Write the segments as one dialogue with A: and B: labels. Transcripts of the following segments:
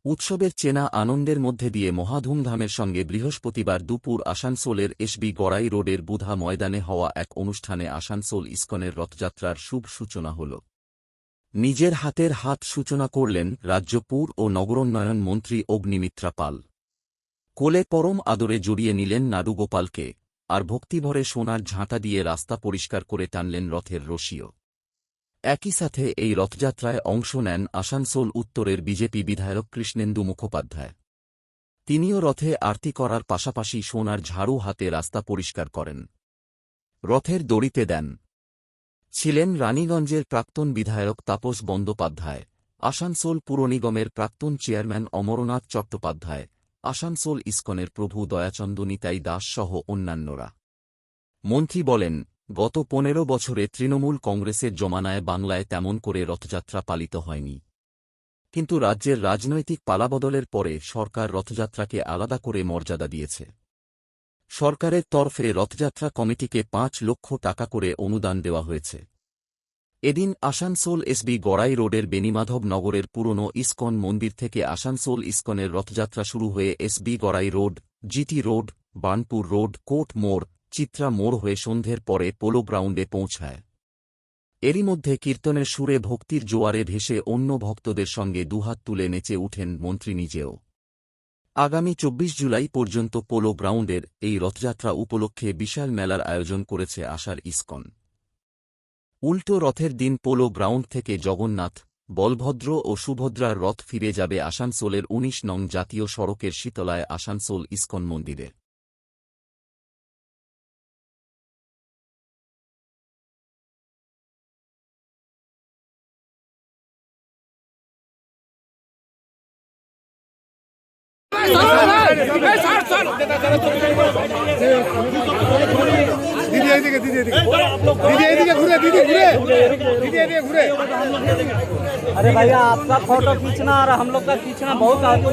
A: উৎসবের চেনা আনন্দের মধ্যে দিয়ে মহাধুমধামের সঙ্গে বৃহস্পতিবার দুপুর আসানসোলের এসবি গড়াই রোডের বুধা ময়দানে হওয়া এক অনুষ্ঠানে আসানসোল ইসকনের রথযাত্রার শুভ সূচনা হল। নিজের হাতের হাত সূচনা করলেন রাজ্য পুর ও নগরোন্নয়ন মন্ত্রী অগ্নিমিত্রা পাল। কোলে পরম আদরে জড়িয়ে নিলেন নাড়ুগোপালকে, আর ভক্তিভরে সোনার ঝাঁটা দিয়ে রাস্তা পরিষ্কার করে টানলেন রথের রশিও। একই সাথে এই রথযাত্রায় অংশ নেন আসানসোল উত্তরের বিজেপি বিধায়ক কৃষ্ণেন্দু মুখোপাধ্যায়। তিনিও রথে আরতি করার পাশাপাশি সোনার ঝাড়ু হাতে রাস্তা পরিষ্কার করেন, রথের দড়িতে দেন। ছিলেন রানীগঞ্জের প্রাক্তন বিধায়ক তাপস বন্দ্যোপাধ্যায়, আসানসোল পুর নিগমের প্রাক্তন চেয়ারম্যান অমরনাথ চট্টোপাধ্যায়, আসানসোল ইসকনের প্রভু দয়াচন্দ নিতাই দাস সহ অন্যান্যরা। মন্ত্রী বলেন, গত 15 বছরে তৃণমূল কংগ্রেসের জমানায় বাংলায় তেমন করে রথযাত্রা পালিত হয়নি, কিন্তু রাজ্যের রাজনৈতিক পালাবদলের পরে সরকার রথযাত্রাকে আলাদা করে মর্যাদা দিয়েছে। সরকারের তরফে রথযাত্রা কমিটিকে 5 লক্ষ টাকা করে অনুদান দেওয়া হয়েছে। এদিন আসানসোল এসবি গড়াই রোডের বেনিমাধব নগরের পুরনো ইসকন মন্দির থেকে আসানসোল ইসকনের রথযাত্রা শুরু হয়ে SB Gorai road, GT road, Burnpur road, court মোড়, চিত্রা মোড় হয়ে সন্ধ্যের পরে পোলো গ্রাউন্ডে পৌঁছায়। এরই মধ্যে কীর্তনের সুরে ভক্তির জোয়ারে ভেসে অন্য ভক্তদের সঙ্গে দুহাত তুলে নেচে উঠেন মন্ত্রী নিজেও। আগামী 24 জুলাই পর্যন্ত পোলো গ্রাউন্ডের এই রথযাত্রা উপলক্ষে বিশাল মেলার আয়োজন করেছে আসার ইসকন। উল্টো রথের দিন পোলো গ্রাউন্ড থেকে জগন্নাথ, বলভদ্র ও সুভদ্রার রথ ফিরে যাবে আসানসোলের 19 নং জাতীয় সড়কের শীতলায় আসানসোল ইসকন মন্দিরে।
B: अरे भैया आपका फोटो खींचना और हम लोग का खींचना बहुत आगे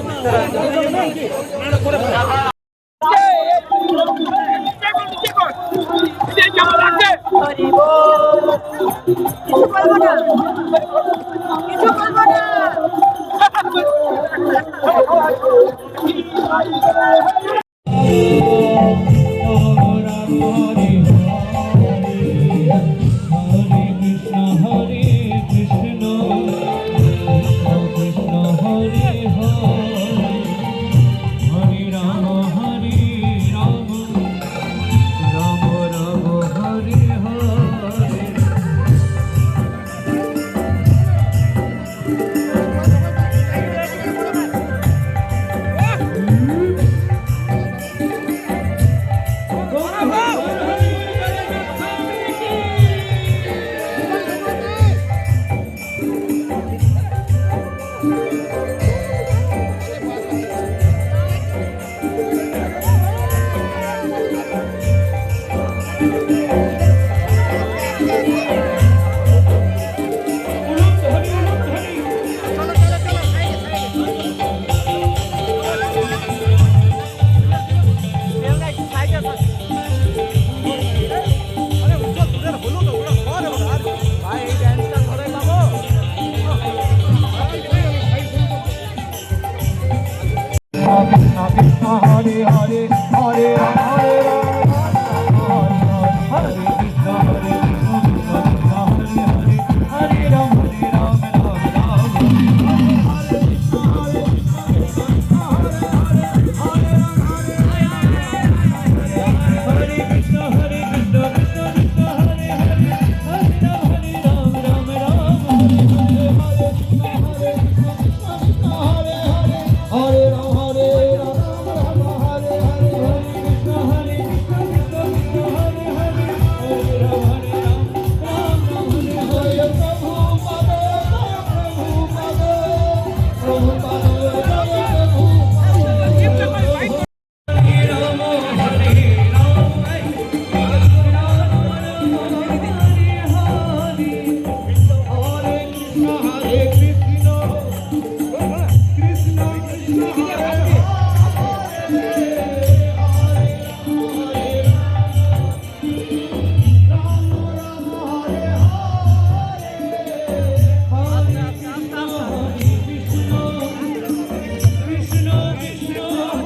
B: Hare Hare Hare Rama